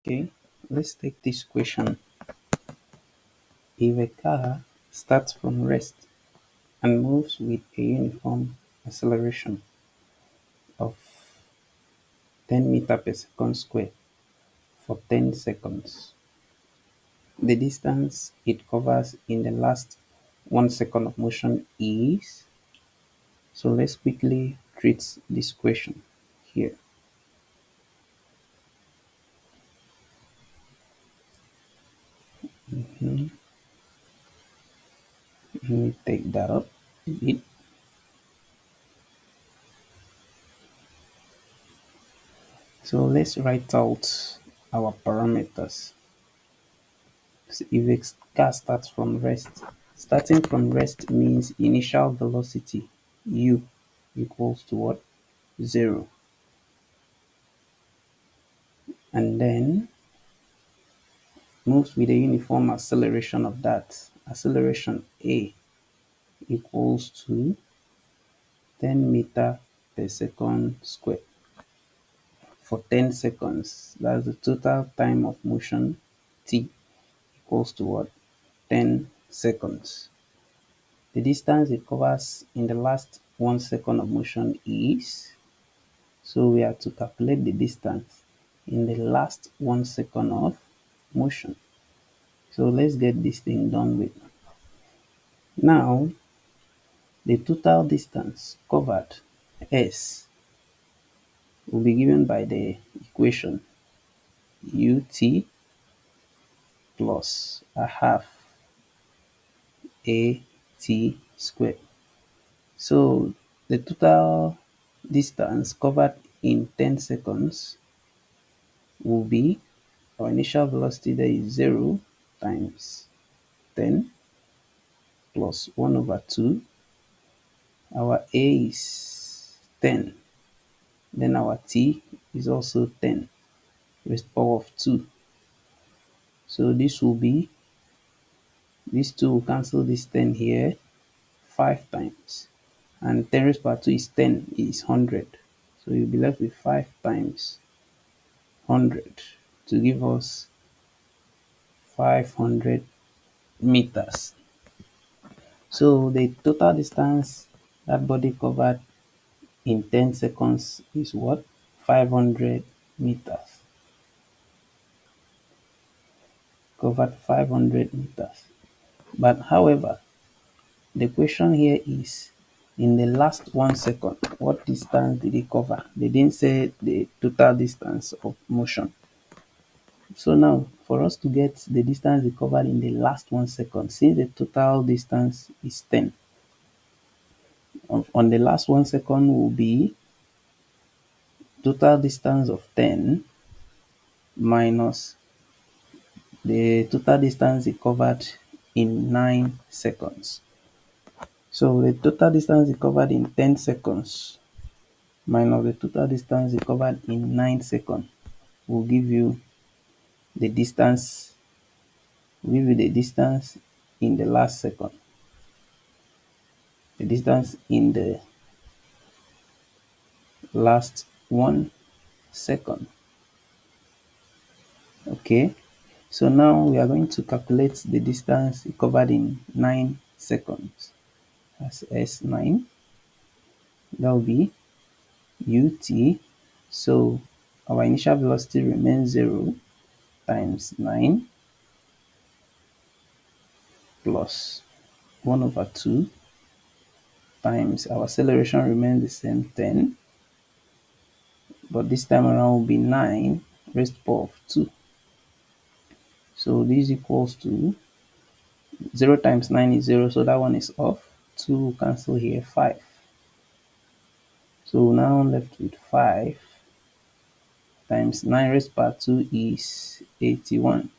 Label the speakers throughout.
Speaker 1: Okay, let's take this question. If a car starts from rest and moves with a uniform acceleration of 10 meters per second square for 10 seconds, the distance it covers in the last 1 second of motion is. So let's quickly treat this question here. Let me take that up a bit. So let's write out our parameters. So if a car starts from rest, starting from rest means initial velocity u equals to what? 0. And then moves with a uniform acceleration of that. Acceleration a equals to 10 meter per second square for 10 seconds. That's the total time of motion t equals to what? 10 seconds. The distance it covers in the last 1 second of motion is. So we have to calculate the distance in the last 1 second of motion. So let's get this thing done with. Now, the total distance covered, S, will be given by the equation ut plus a half at squared. So the total distance covered in 10 seconds will be, our initial velocity there is 0 times 10 plus 1 over 2. Our A is 10. Then our T is also 10 raised to the power of 2. So this will be, these 2 will cancel this 10 here 5 times. And 10 raised to the power 2 is 10, is 100. So you'll be left with 5 times 100 to give us 500 meters. So the total distance that body covered in 10 seconds is what? 500 meters. Covered 500 meters. But however, the question here is, in the last 1 second, what distance did it cover? They didn't say the total distance of motion. So now, for us to get the distance it covered in the last 1 second, since the total distance is 10, on the last 1 second will be total distance of 10 minus the total distance it covered in 9 seconds. So the total distance it covered in 10 seconds minus the total distance it covered in 9 seconds will give you the distance, in the last second. The distance in the last 1 second. Okay, so now we are going to calculate the distance it covered in 9 seconds. That's S9. That will be ut. So our initial velocity remains 0 times 9 plus 1 over 2 times our acceleration remains the same, 10, but this time around will be 9 raised to the power of 2. So this equals to 0 times 9 is 0, so that one is off. 2 will cancel here, 5. So now I'm left with 5 times 9 raised to the power 2 is 81,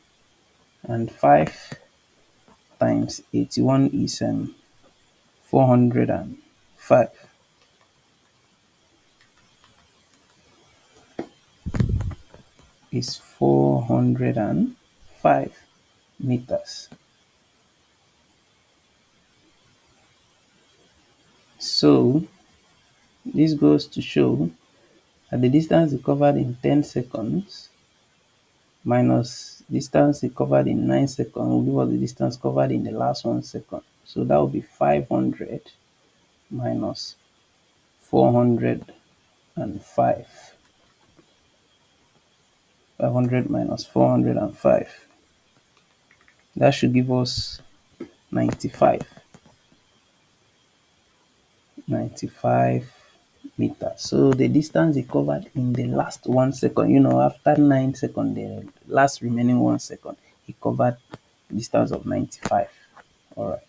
Speaker 1: and 5 times 81 is 405. Is 405 meters. So this goes to show that the distance covered in 10 seconds minus distance he covered in 9 seconds will give us the distance covered in the last 1 second. So that will be 500 minus 405. 500 minus 405. That should give us 95. 95 meters. So the distance he covered in the last 1 second, after 9 seconds, the last remaining 1 second, he covered distance of 95. All right.